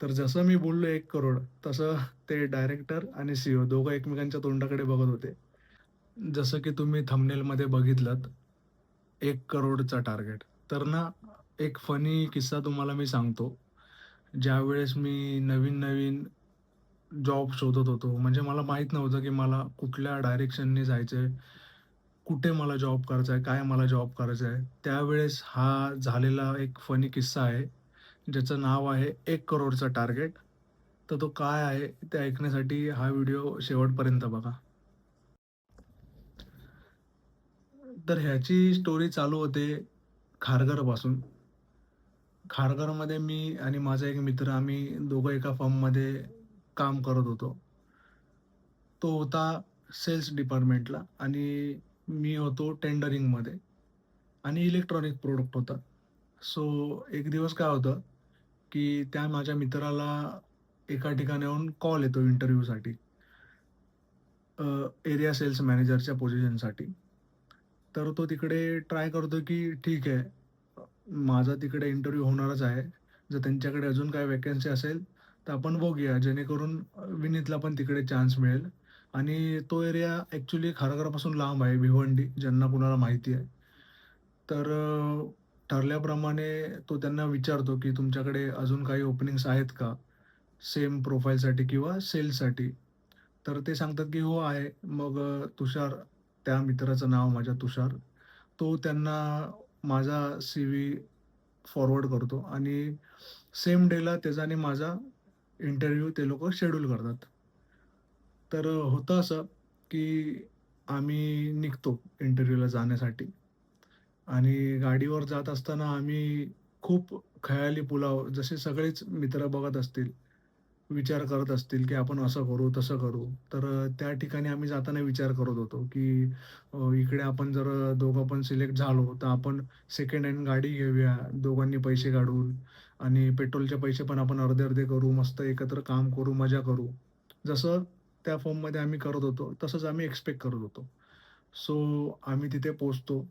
तर जसं मी बोललो 1 करोड, तसं ते डायरेक्टर आणि सी-ई-ओ दोघं एकमेकांच्या तोंडाकडे बघत होते. जसं की तुम्ही थंबनेलमध्ये बघितलंत, 1 करोडचा टार्गेट. तर ना, एक फनी किस्सा तुम्हाला मी सांगतो. ज्यावेळेस मी नवीन-नवीन जॉब शोधत होतो, म्हणजे मला माहीत नव्हतं की मला कुठल्या डायरेक्शनने जायचंय, कुठे मला जॉब करायचा आहे, काय मला जॉब करायचा आहे. त्यावेळेस हा झालेला एक फनी किस्सा आहे. ज्याचं नाव आहे 1 करोडचा टार्गेट. तर तो काय आहे ते ऐकण्यासाठी हा व्हिडिओ शेवटपर्यंत बघा. तर ह्याची स्टोरी चालू होते खारघरपासून. खारघरमध्ये मी आणि माझा एक मित्र आम्ही दोघं एका फर्ममध्ये काम करत होतो. तो होता सेल्स डिपार्टमेंटला आणि मी होतो टेंडरिंगमध्ये आणि इलेक्ट्रॉनिक प्रॉडक्ट होता. सो एक दिवस काय होतं, की त्या माझ्या मित्राला एका ठिकाणाहून कॉल येतो इंटरव्ह्यूसाठी. एरिया सेल्स मॅनेजरच्या पोझिशनसाठी. तर तो तिकडे ट्राय करतो, की ठीक आहे, माझा तिकडे इंटरव्ह्यू होणारच आहे. जर त्यांच्याकडे अजून काही व्हॅकन्सी असेल, तर आपण बघूया जेणेकरून विनीतला पण तिकडे चान्स मिळेल आणि तो एरिया ॲक्चुअली खारघरापासून लांब आहे, भिवंडी, ज्यांना कुणाला माहिती आहे. तर ठरल्याप्रमाणे तो त्यांना विचारतो, की तुमच्याकडे अजून काही ओपनिंग्स आहेत का? सेम प्रोफाईलसाठी किंवा सेल्ससाठी. तर ते सांगतात, की "हो आहे." मग तुषार, त्या मित्राचं नाव माझ्या तुषार, तो त्यांना माझा सी-व्ही फॉरवर्ड करतो आणि सेम डेला त्याचा आणि माझा इंटरव्ह्यू ते लोकं शेड्यूल करतात. तर होतं असं, की आम्ही निघतो इंटरव्ह्यूला जाण्यासाठी आणि गाडीवर जात असताना आम्ही खूप खयाली पुलाव जसे सगळेच मित्र बघत असतील, विचार करत असतील, की आपण असं करू, तसं करू. तर त्या ठिकाणी आम्ही जाताना विचार करत होतो, की इकडे आपण जर दोघं पण सिलेक्ट झालो, तर आपण सेकंड हँड गाडी घेऊया, दोघांनी पैसे काढून आणि पेट्रोलचे पैसे पण आपण अर्धे-अर्धे करू, मस्त एकत्र काम करू, मजा करू. जसं त्या फर्ममध्ये आम्ही करत होतो, तसंच आम्ही एक्स्पेक्ट करत होतो. सो आम्ही तिथे पोहोचतो.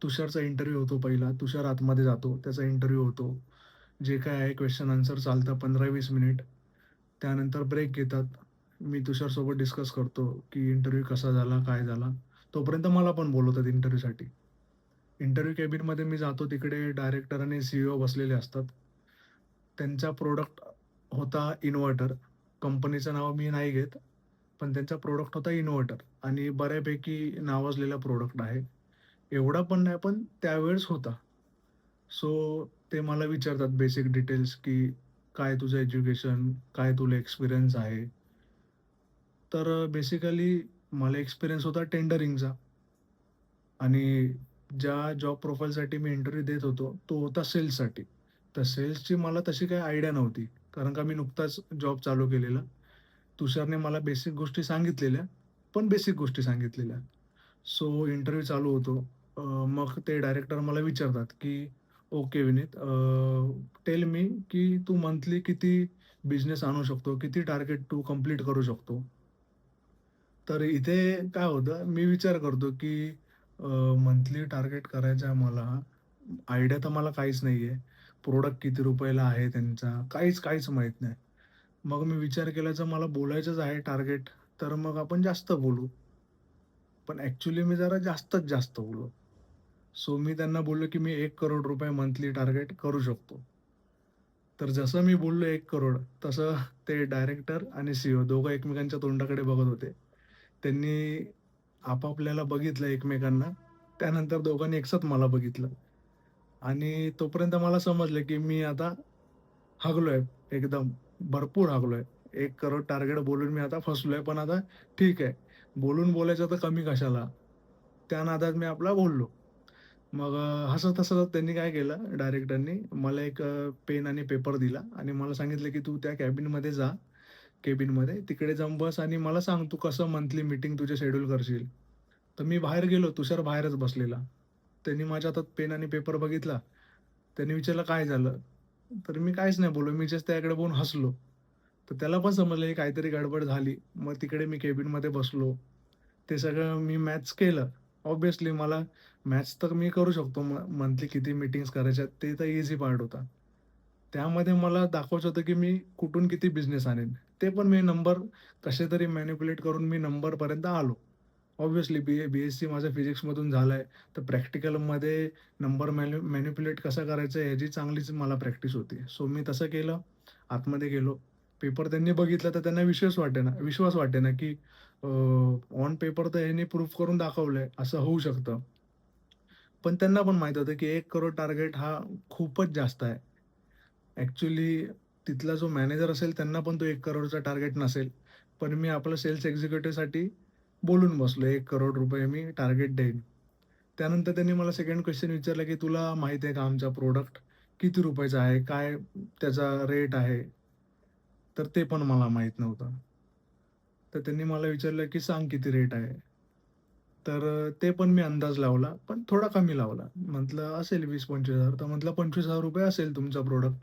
तुषारचा इंटरव्ह्यू होतो पहिला. तुषार आतमध्ये जातो. त्याचा इंटरव्ह्यू होतो. जे काय आहे क्वेशन आन्सर चालतं 15-20 मिनिट. त्यानंतर ब्रेक घेतात. मी तुषारसोबत डिस्कस करतो, की इंटरव्ह्यू कसा झाला, काय झाला. तोपर्यंत मला पण बोलवतात इंटरव्ह्यूसाठी. इंटरव्ह्यू केबिनमध्ये मी जातो तिकडे डायरेक्टर आणि सी बसलेले असतात. त्यांचा प्रॉडक्ट होता इन्व्हर्टर. कंपनीचं नाव मी नाही घेत. पण त्यांचा प्रॉडक्ट होता इन्व्हर्टर आणि बऱ्यापैकी नावाजलेला प्रॉडक्ट आहे. एवढा पण नाही, पण त्यावेळेस होता. सो ते मला विचारतात बेसिक डिटेल्स, की काय तुझं एज्युकेशन, काय तुला एक्सपिरियन्स आहे? तर बेसिकली मला एक्सपिरियन्स होता टेंडरिंगचा आणि ज्या जॉब प्रोफाईलसाठी मी इंटरव्ह्यू देत होतो, तो होता सेल्ससाठी. तर सेल्सची मला तशी काही आयडिया नव्हती. कारण का मी नुकताच जॉब चालू केलेला. तुषारने मला बेसिक गोष्टी सांगितलेल्या, पण बेसिक गोष्टी सांगितलेल्या. सो इंटरव्ह्यू चालू होतो. मग ते डायरेक्टर मला विचारतात, की "ओके विनीत, टेल मी की तू मंथली किती बिझनेस आणू शकतो? किती टार्गेट तू कंप्लीट करू शकतो?" तर इथे काय होतं, मी विचार करतो, की मंथली टार्गेट करायचं आहे मला. आयडिया तर मला काहीच नाहीये. प्रॉडक्ट किती रुपयाला आहे त्यांचा, काहीच माहीत नाही. मग मी विचार केला, जर मला बोलायचंच आहे टार्गेट, तर मग आपण जास्त बोलू. पण ॲक्चुअली मी जरा जास्तच जास्त बोललो. सो मी त्यांना बोललो, की मी 1 करोड रुपये मंथली टार्गेट करू शकतो. तर जसं मी बोललो 1 करोड, तसं ते डायरेक्टर आणि सी दोघं एकमेकांच्या तोंडाकडे बघत होते. त्यांनी आपापल्याला बघितलं एकमेकांना. त्यानंतर दोघांनी एकसाथ मला बघितलं आणि तोपर्यंत मला समजलं, की मी आता हगलोय एकदम, भरपूर हगलोय. 1 करोड टार्गेट बोलून मी आता फसलोय. पण आता ठीक आहे, बोलून बोलायचं तर कमी कशाला? त्या नादात मी आपला बोललो. मग हसत-हसत त्यांनी काय केलं डायरेक्टरनी मला एक पेन आणि पेपर दिला आणि मला सांगितलं, की "तू त्या कॅबिनमध्ये जा, केबिनमध्ये तिकडे जाऊन बस आणि मला सांग तू कसं मंथली मीटिंग तुझे शेड्यूल करशील." तर मी बाहेर गेलो. तुषार बाहेरच बसलेला. त्यांनी माझ्या हातात पेन आणि पेपर बघितला. त्यांनी विचारलं, "काय झालं?" तर मी काहीच नाही बोललो. मी जस्ट त्याकडे बघून हसलो. तर त्याला पण समजलं, की काहीतरी गडबड झाली. मग तिकडे मी केबिनमध्ये बसलो. ते सगळं मी मॅथ्स केलं. ऑब्व्हियसली मला मॅथ्स तर मी करू शकतो. मंथली किती मीटिंग्स करायच्या ते तर ईझी पार्ट होता. त्यामध्ये मला दाखवायचं होतं, की मी कुठून किती बिझनेस आणेन. ते पण मी नंबर कसेतरी मॅनिप्युलेट करून मी नंबरपर्यंत आलो. ऑब्व्हियसली बी-एस-सी माझं फिजिक्समधून झालंय, तर प्रॅक्टिकलमध्ये नंबर मॅनिप्युलेट कसं करायचं याची चांगलीच मला प्रॅक्टिस होती. सो मी तसं केलं. आतमध्ये गेलो. पेपर त्यांनी बघितला तर त्यांना विश्वास वाटेना, की ऑन पेपर तर ह्याने प्रूव्ह करून दाखवलंय, असं होऊ शकतं. पण त्यांना पण माहीत होतं, की 1 करोड टार्गेट हा खूपच जास्त आहे. ॲक्चुअली तिथला जो मॅनेजर असेल त्यांना पण तो 1 करोडचा टार्गेट नसेल. पण मी आपलं सेल्स एक्झिक्युटिव्हसाठी बोलून बसलो, 1 करोड रुपये मी टार्गेट देईन. त्यानंतर त्यांनी मला सेकंड क्वेश्चन विचारला, की "तुला माहिती आहे का आमचा प्रॉडक्ट किती रुपयाचा आहे? काय त्याचा रेट आहे?" तर ते पण मला माहीत नव्हतं. तर त्यांनी मला विचारलं, की "सांग किती रेट आहे?" तर ते पण मी अंदाज लावला, पण थोडा कमी लावला. म्हटलं, "असेल 20,000-25,000." तर म्हटलं, "₹25,000 असेल तुमचा प्रॉडक्ट."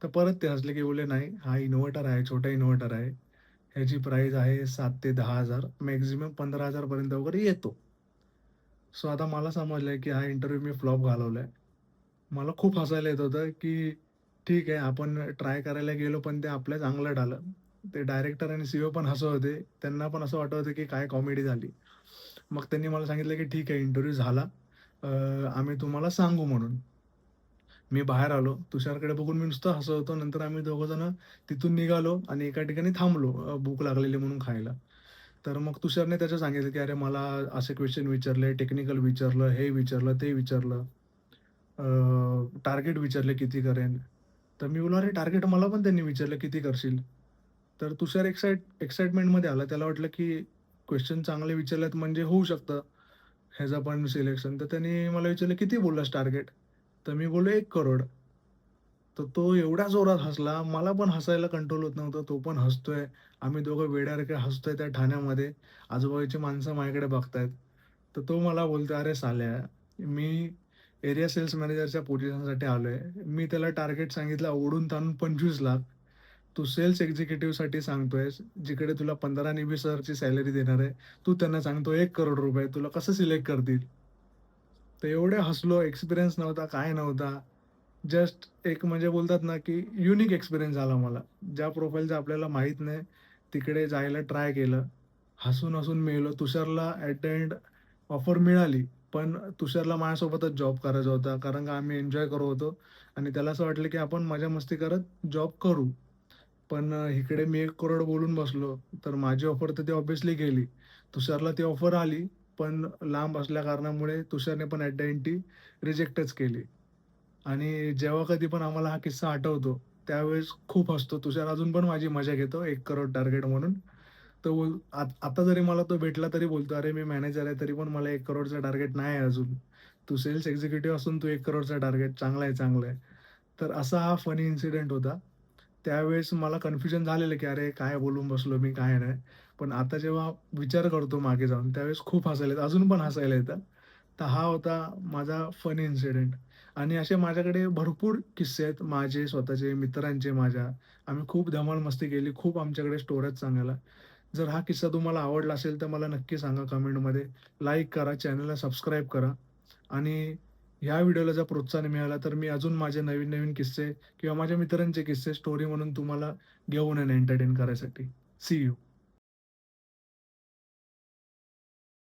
तर परत ते हसले, की बोलले, "नाही, हा इन्व्हर्टर आहे, छोटा इन्व्हर्टर आहे. ह्याची प्राईस आहे 7,000 ते 10,000 मॅक्सिमम 15,000 पर्यंत वगैरे येतो." सो आता मला समजलंय, की हा इंटरव्ह्यू मी फ्लॉप घालवलाय. मला खूप हसायला येत होतं, की ठीक आहे आपण ट्राय करायला गेलो, पण ते आपल्या चांगलं झालं. ते डायरेक्टर आणि सीईओ पण हसत होते. त्यांना पण असं वाटत होतं, की काय कॉमेडी झाली. मग त्यांनी मला सांगितलं, की "ठीक आहे इंटरव्ह्यू झाला. अ, आम्ही तुम्हाला सांगू" म्हणून. मी बाहेर आलो. तुषारकडे बघून मी नुसतं हसत होतो. नंतर आम्ही दोघं जण तिथून निघालो आणि एका ठिकाणी थांबलो भूक लागलेली म्हणून खायला. तर मग तुषारने त्याचं सांगितलं, की "अरे मला असे क्वेश्चन विचारले, टेक्निकल विचारलं, हे विचारलं, ते विचारलं. टार्गेट विचारले किती करेन?" तर मी बोललो, "अरे टार्गेट मला पण त्यांनी विचारलं किती करशील?" तर तुषार एक्साइटमेंटमध्ये आला. त्याला वाटलं, की क्वेश्चन चांगले विचारलेत म्हणजे होऊ शकतं ह्याचं पण सिलेक्शन. तर त्याने मला विचारलं, "किती बोललास टार्गेट?" तर मी बोललो, 1 करोड. तर तो एवढ्या जोरात हसला, मला पण हसायला कंट्रोल होत नव्हतं. तो पण हसतोय. आम्ही दोघं वेड्यासारखे हसतोय त्या ठाण्यामध्ये. आजूबाजूची माणसं माझ्याकडे बघतायत. तर तो मला बोलतोय, "अरे साल्या, मी एरिया सेल्स मॅनेजरच्या पोझिशनसाठी आलोय. मी त्याला टार्गेट सांगितलं ओढून-ताणून 25,00,000. तू सेल्स एक्झिक्युटिव्हसाठी सांगतोयस, जिकडे तुला 15 आणि 20,000ची सॅलरी देणार आहे. तू त्यांना सांगतो 1 करोड रुपये. तुला कसं सिलेक्ट करतील?" तर एवढे हसलो. एक्सपिरियन्स नव्हता, काय नव्हता. जस्ट एक म्हणजे बोलतात ना, की युनिक एक्सपिरियन्स झाला मला. ज्या प्रोफाईलचं आपल्याला माहीत नाही, तिकडे जायला ट्राय केलं. हसून-हसून मेलो. तुषारला ॲट द एंड ऑफर मिळाली. पण तुषारला माझ्यासोबतच जॉब करायचा होता. कारण का आम्ही एन्जॉय करत होतो आणि त्याला असं वाटलं, की आपण मजा-मस्ती करत जॉब करू. पण इकडे मी 1 करोड बोलून बसलो. तर माझी ऑफर तर ती ऑब्व्हियसली गेली. तुषारला ती ऑफर आली, पण लांब असल्या कारणामुळे तुषारने पण ॲट द एंड ती रिजेक्टच केली. आणि जेव्हा कधी पण आम्हाला हा किस्सा आठवतो, त्यावेळेस खूप हसतो. तुषार अजून पण माझी मजा घेतो 1 करोड टार्गेट म्हणून. तो आता जरी मला तो भेटला तरी बोलतो, "अरे मी मॅनेजर आहे, तरी पण मला 1 करोडचा टार्गेट नाही आहे अजून. तू सेल्स एक्झिक्युटिव्ह असून तू 1 करोडचा टार्गेट चांगला आहे, चांगलं आहे." तर असा हा फनी इन्सिडेंट होता. त्यावेळेस मला कन्फ्युजन झालेलं, की "अरे काय बोलून बसलो मी, काय नाही." पण आता जेव्हा विचार करतो मागे जाऊन, त्यावेळेस खूप हसायला येतं. अजून पण हसायला येतं. तर हा होता माझा फनी इन्सिडेंट. आणि असे माझ्याकडे भरपूर किस्से आहेत माझे स्वतःचे, मित्रांचे माझ्या. आम्ही खूप धमाल मस्ती केली. खूप आमच्याकडे स्टोऱ्याच सांगायला. जर हा किस्सा तुम्हाला आवडला असेल, तर मला नक्की सांगा कमेंटमध्ये. लाईक करा, चॅनलला सबस्क्राईब करा आणि ह्या व्हिडिओला जर प्रोत्साहन मिळालं, तर मी अजून माझे नवीन-नवीन किस्से किंवा माझ्या मित्रांचे किस्से स्टोरी म्हणून तुम्हाला घेऊन येईन एंटरटेन करायसाठी. See you.